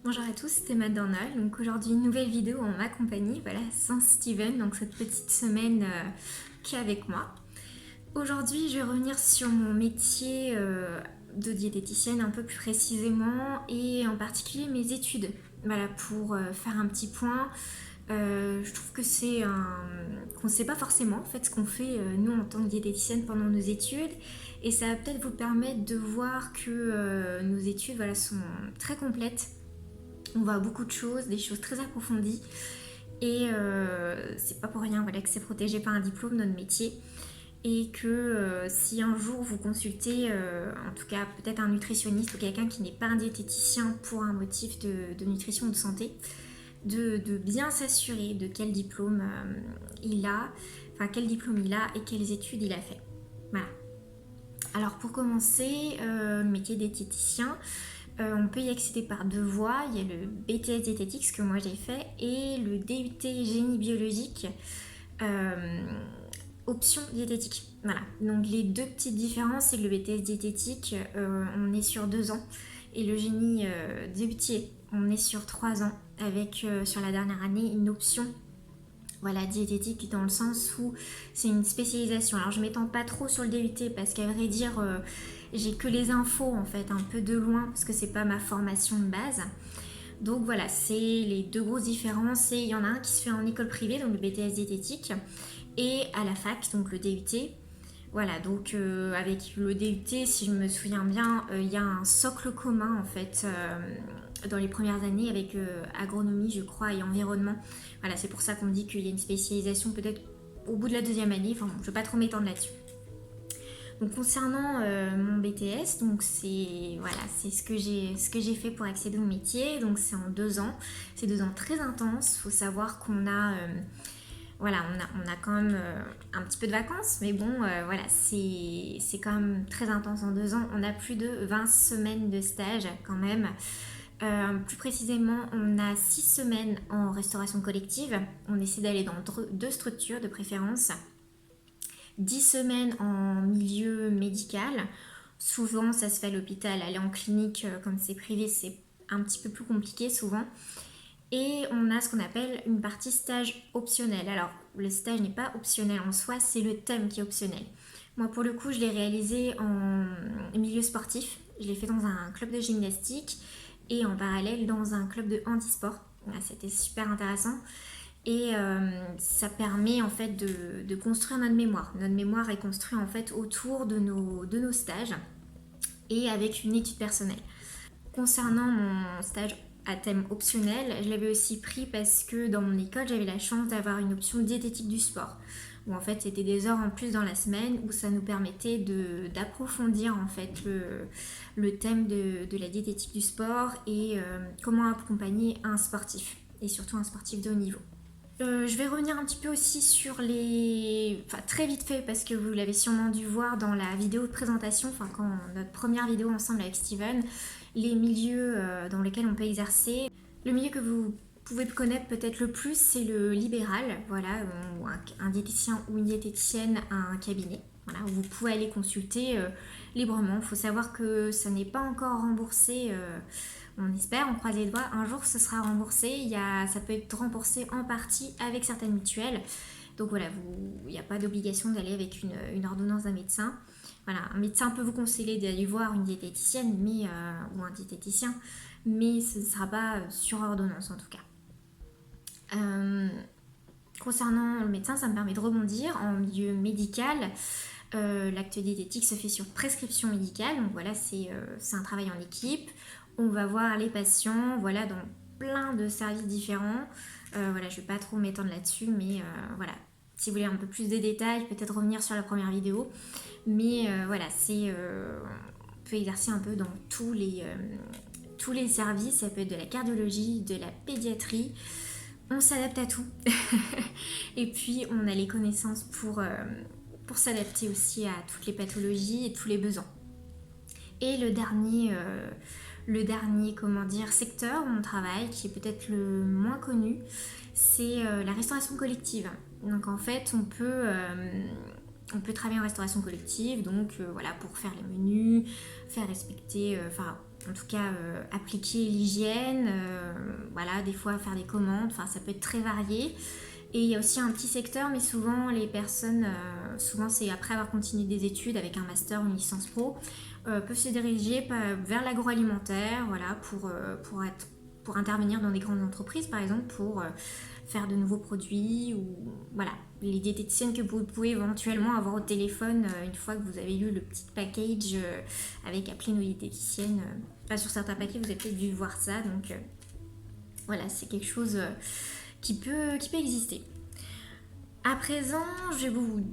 Bonjour à tous, c'est Matt Dornal. Donc aujourd'hui une nouvelle vidéo en ma compagnie, voilà, sans Steven, donc cette petite semaine qui est avec moi. Aujourd'hui je vais revenir sur mon métier de diététicienne un peu plus précisément et en particulier mes études. Voilà, pour faire un petit point. Je trouve que c'est qu'on ne sait pas forcément en fait ce qu'on fait nous en tant que diététicienne pendant nos études, et ça va peut-être vous permettre de voir que nos études voilà, sont très complètes. On voit beaucoup de choses, des choses très approfondies. Et c'est pas pour rien voilà, que c'est protégé par un diplôme, notre métier. Et que si un jour vous consultez, en tout cas peut-être un nutritionniste ou quelqu'un qui n'est pas un diététicien pour un motif de nutrition ou de santé, de bien s'assurer de quel diplôme il a, enfin quel diplôme il a et quelles études il a fait. Voilà. Alors pour commencer, le métier de diététicien, on peut y accéder par deux voies. Il y a le BTS diététique, ce que moi j'ai fait, et le DUT génie biologique, euh, option diététique. Voilà. Donc les deux petites différences, c'est que le BTS diététique, on est sur 2 ans, et le génie DUT, on est sur 3 ans, avec sur la dernière année une option voilà, diététique dans le sens où c'est une spécialisation. Alors je m'étends pas trop sur le DUT parce qu'à vrai dire, j'ai que les infos en fait, un peu de loin parce que c'est pas ma formation de base. Donc voilà, c'est les deux grosses différences. Et il y en a un qui se fait en école privée, donc le BTS diététique, et à la fac, donc le DUT. Voilà, donc avec le DUT, si je me souviens bien, il y a un socle commun en fait dans les premières années avec agronomie, je crois, et environnement. Voilà, c'est pour ça qu'on dit qu'il y a une spécialisation peut-être au bout de la deuxième année. Enfin bon, je ne vais pas trop m'étendre là-dessus. Donc concernant mon BTS, donc c'est voilà, c'est ce que j'ai fait pour accéder au métier. Donc c'est en 2 ans. C'est 2 ans très intenses. Il faut savoir qu'on a voilà, on a quand même un petit peu de vacances, mais bon, voilà, c'est quand même très intense en 2 ans. On a plus de 20 semaines de stage quand même. Plus précisément, on a 6 semaines en restauration collective. On essaie d'aller dans deux structures de préférence. 10 semaines en milieu médical. Souvent, ça se fait à l'hôpital. Aller en clinique, comme c'est privé, c'est un petit peu plus compliqué souvent. Et on a ce qu'on appelle une partie stage optionnel. Alors, le stage n'est pas optionnel en soi, c'est le thème qui est optionnel. Moi, pour le coup, je l'ai réalisé en milieu sportif. Je l'ai fait dans un club de gymnastique et en parallèle dans un club de handisport. Voilà, c'était super intéressant. Et ça permet en fait de construire notre mémoire. Notre mémoire est construite en fait autour de nos stages et avec une étude personnelle. Concernant mon stage à thème optionnel, je l'avais aussi pris parce que dans mon école, j'avais la chance d'avoir une option diététique du sport. Où en fait, c'était des heures en plus dans la semaine où ça nous permettait d'approfondir en fait le thème de la diététique du sport et comment accompagner un sportif, et surtout un sportif de haut niveau. Je vais revenir un petit peu aussi sur les... Enfin, très vite fait, parce que vous l'avez sûrement dû voir dans la vidéo de présentation, enfin, quand notre première vidéo ensemble avec Steven, les milieux dans lesquels on peut exercer. Le milieu que vous pouvez connaître peut-être le plus, c'est le libéral, voilà, où un diététicien ou une diététicienne a un cabinet, voilà, où vous pouvez aller consulter librement. Il faut savoir que ça n'est pas encore remboursé. On espère, on croise les doigts, un jour ce sera remboursé. Ça peut être remboursé en partie avec certaines mutuelles. Donc voilà, il n'y a pas d'obligation d'aller avec une ordonnance d'un médecin. Voilà, un médecin peut vous conseiller d'aller voir une diététicienne ou un diététicien, mais ce ne sera pas sur ordonnance en tout cas. Euh, Concernant le médecin, ça me permet de rebondir en milieu médical. L'acte diététique se fait sur prescription médicale, donc voilà, c'est un travail en équipe. On va voir les patients, voilà, dans plein de services différents. Voilà, je ne vais pas trop m'étendre là-dessus, mais voilà, si vous voulez un peu plus de détails, peut-être revenir sur la première vidéo. Mais voilà, on peut exercer un peu dans tous les services. Ça peut être de la cardiologie, de la pédiatrie. On s'adapte à tout. Et puis, on a les connaissances pour s'adapter aussi à toutes les pathologies et tous les besoins. Et le dernier comment dire, secteur où on travaille, qui est peut-être le moins connu, c'est la restauration collective. Donc en fait, on peut travailler en restauration collective, donc voilà, pour faire les menus, faire respecter, enfin en tout cas appliquer l'hygiène, voilà, des fois faire des commandes, enfin ça peut être très varié. Et il y a aussi un petit secteur, mais souvent les personnes, souvent c'est après avoir continué des études avec un master, une licence pro, peuvent se diriger vers l'agroalimentaire, voilà, pour intervenir dans des grandes entreprises par exemple, pour faire de nouveaux produits ou voilà, les diététiciennes que vous pouvez éventuellement avoir au téléphone une fois que vous avez lu le petit package avec appelé nos diététiciennes. Sur certains paquets, vous avez peut-être dû voir ça, donc voilà, c'est quelque chose qui peut exister. À présent, je vais vous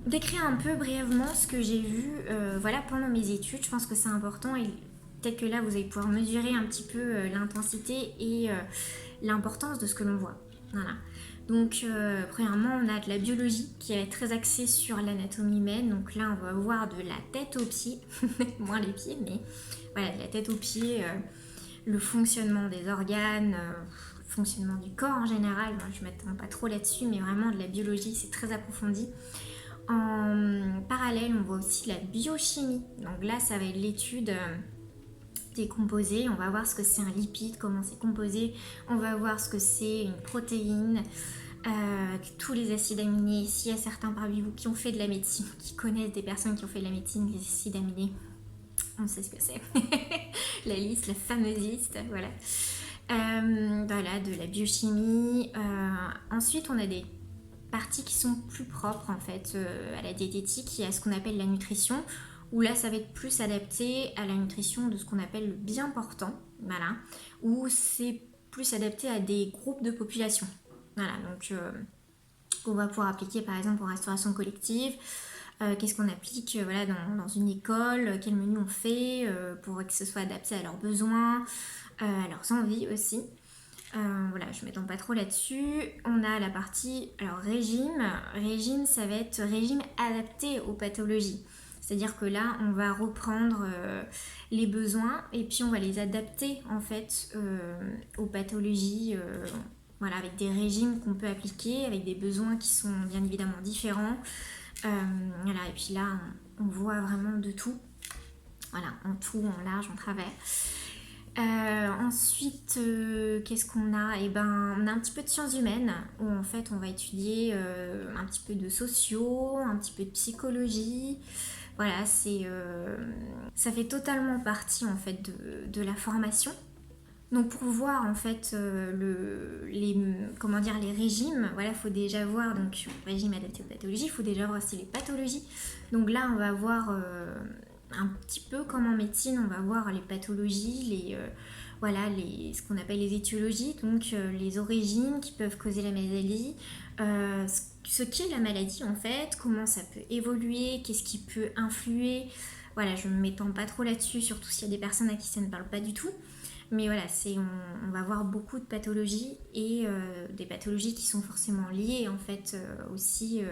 décrire un peu brièvement ce que j'ai vu voilà, pendant mes études. Je pense que c'est important et peut-être que là, vous allez pouvoir mesurer un petit peu l'intensité et l'importance de ce que l'on voit. Voilà. Donc, premièrement, on a de la biologie qui est très axée sur l'anatomie humaine. Donc là, on va voir de la tête aux pieds, moins les pieds, mais voilà, de la tête aux pieds, le fonctionnement des organes, le fonctionnement du corps en général. Moi, je ne m'attends pas trop là-dessus, mais vraiment de la biologie, c'est très approfondi. En parallèle, on voit aussi la biochimie. Donc là, ça va être l'étude des composés. On va voir ce que c'est un lipide, comment c'est composé. On va voir ce que c'est une protéine, tous les acides aminés. S'il y a certains parmi vous qui ont fait de la médecine, qui connaissent des personnes qui ont fait de la médecine, les acides aminés, on sait ce que c'est. La liste, la fameuse liste, voilà. Voilà, de la biochimie. Ensuite, on a des parties qui sont plus propres en fait à la diététique. Il y a ce qu'on appelle la nutrition, où là, ça va être plus adapté à la nutrition de ce qu'on appelle le bien portant, voilà, où c'est plus adapté à des groupes de population. Voilà, donc on va pouvoir appliquer par exemple en restauration collective. Qu'est-ce qu'on applique voilà, dans une école, quel menu on fait pour que ce soit adapté à leurs besoins, à leurs envies aussi. Voilà, je ne m'étends pas trop là-dessus. On a la partie régime. Régime, ça va être régime adapté aux pathologies. C'est-à-dire que là, on va reprendre les besoins et puis on va les adapter en fait aux pathologies. Voilà, avec des régimes qu'on peut appliquer, avec des besoins qui sont bien évidemment différents. Voilà, et puis là, on voit vraiment de tout. Voilà, en tout, en large, en travers. Ensuite, qu'est-ce qu'on a? Eh ben, on a un petit peu de sciences humaines, où en fait on va étudier un petit peu de sociaux, un petit peu de psychologie. Voilà, ça fait totalement partie en fait de la formation. Donc pour voir en fait les régimes, voilà, il faut déjà voir, donc régime adapté aux pathologies, il faut déjà voir aussi les pathologies. Donc là on va voir un petit peu comme en médecine, on va voir les pathologies, ce qu'on appelle les étiologies, donc les origines qui peuvent causer la maladie, ce qu'est la maladie en fait, comment ça peut évoluer, qu'est-ce qui peut influer. Voilà, je ne m'étends pas trop là-dessus, surtout s'il y a des personnes à qui ça ne parle pas du tout. Mais voilà, on va voir beaucoup de pathologies et des pathologies qui sont forcément liées en fait aussi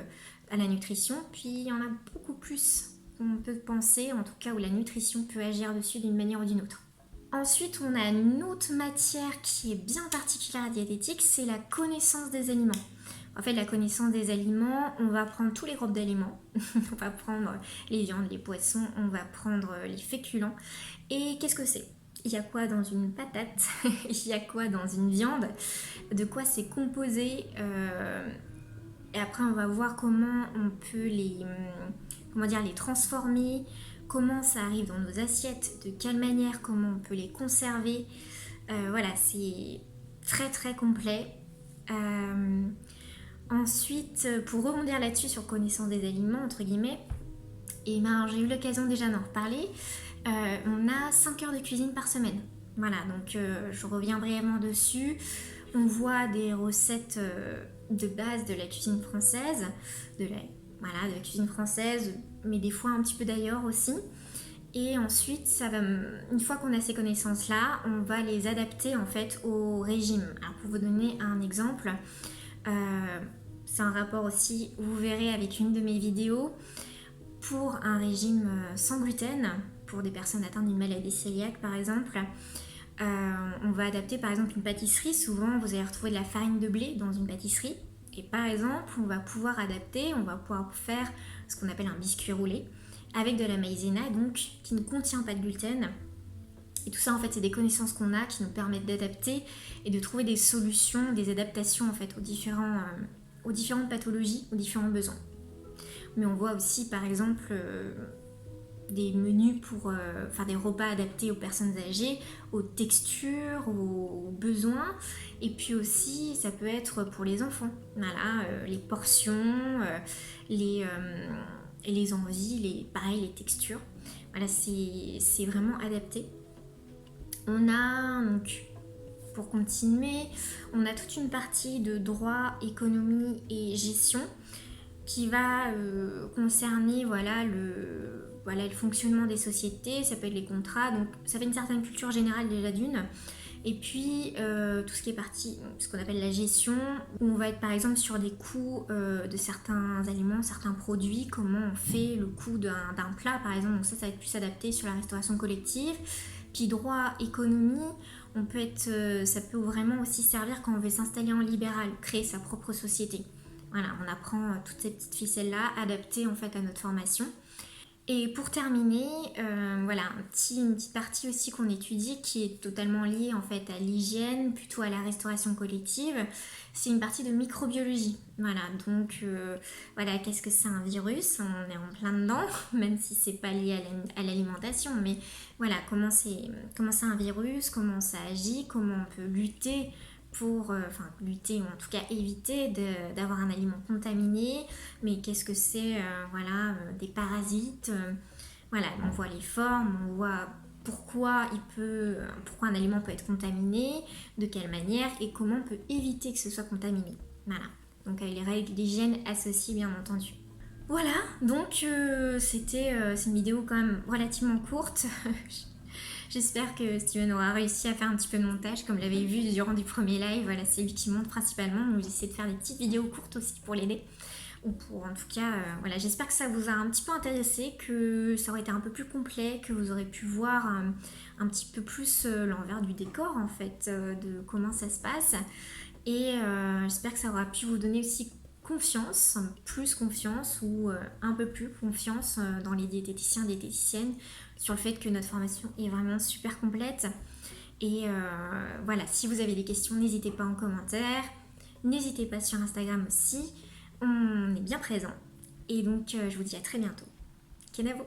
à la nutrition. Puis il y en a beaucoup plus qu'on peut penser, en tout cas où la nutrition peut agir dessus d'une manière ou d'une autre. Ensuite, on a une autre matière qui est bien particulière à la diététique, c'est la connaissance des aliments. En fait, la connaissance des aliments, on va prendre tous les groupes d'aliments. On va prendre les viandes, les poissons, on va prendre les féculents. Et qu'est-ce que c'est ? Il y a quoi dans une patate? Il y a quoi dans une viande? De quoi c'est composé? Et après, on va voir comment on peut les transformer, comment ça arrive dans nos assiettes, de quelle manière, comment on peut les conserver. Voilà, c'est très très complet. Ensuite, pour rebondir là-dessus sur connaissance des aliments, entre guillemets, et ben, j'ai eu l'occasion déjà d'en reparler. On a 5 heures de cuisine par semaine. Voilà, donc je reviens brièvement dessus. On voit des recettes de base de la cuisine française, de la cuisine française, mais des fois un petit peu d'ailleurs aussi. Et ensuite, une fois qu'on a ces connaissances-là, on va les adapter en fait au régime. Alors pour vous donner un exemple, c'est un rapport aussi, vous verrez avec une de mes vidéos, pour un régime sans gluten, pour des personnes atteintes d'une maladie cœliaque par exemple, on va adapter par exemple une pâtisserie. Souvent vous allez retrouver de la farine de blé dans une pâtisserie, et par exemple on va pouvoir faire ce qu'on appelle un biscuit roulé avec de la maïzena, donc qui ne contient pas de gluten. Et tout ça, en fait, c'est des connaissances qu'on a qui nous permettent d'adapter et de trouver des solutions, des adaptations, en fait, aux différentes pathologies, aux différents besoins. Mais on voit aussi, par exemple, des menus pour des repas adaptés aux personnes âgées, aux textures, aux besoins. Et puis aussi, ça peut être pour les enfants. Voilà, les portions, les envies, pareil, les textures. Voilà, c'est vraiment adapté. On a donc, pour continuer, on a toute une partie de droit, économie et gestion qui va concerner le fonctionnement des sociétés, ça peut être les contrats, donc ça fait une certaine culture générale déjà d'une. Et puis tout ce qui est partie, ce qu'on appelle la gestion, où on va être par exemple sur des coûts de certains aliments, certains produits, comment on fait le coût d'un plat par exemple, donc ça va être plus adapté sur la restauration collective. Puis droit, économie, ça peut vraiment aussi servir quand on veut s'installer en libéral, créer sa propre société. Voilà, on apprend toutes ces petites ficelles-là, adaptées en fait à notre formation. Et pour terminer, une petite partie aussi qu'on étudie qui est totalement liée en fait à l'hygiène, plutôt à la restauration collective, c'est une partie de microbiologie. Voilà, donc qu'est-ce que c'est un virus? On est en plein dedans, même si c'est pas lié à l'alimentation, mais voilà, comment c'est un virus, comment ça agit, comment on peut lutter pour lutter ou en tout cas éviter d'avoir un aliment contaminé, mais qu'est-ce que c'est des parasites, on voit les formes, on voit pourquoi un aliment peut être contaminé, de quelle manière et comment on peut éviter que ce soit contaminé. Voilà, donc avec les règles d'hygiène associées bien entendu. Voilà, donc c'est une vidéo quand même relativement courte. J'espère que Steven aura réussi à faire un petit peu de montage, comme l'avait vu durant du premier live. Voilà, c'est lui qui monte principalement. Donc j'essaie de faire des petites vidéos courtes aussi pour l'aider. Ou pour, en tout cas, j'espère que ça vous a un petit peu intéressé, que ça aurait été un peu plus complet, que vous aurez pu voir un petit peu plus l'envers du décor, en fait, de comment ça se passe. Et j'espère que ça aura pu vous donner aussi confiance, plus confiance ou un peu plus confiance dans les diététiciens, diététiciennes, sur le fait que notre formation est vraiment super complète. Et si vous avez des questions, n'hésitez pas en commentaire, n'hésitez pas sur Instagram aussi, on est bien présent. Et donc je vous dis à très bientôt. Kenavo!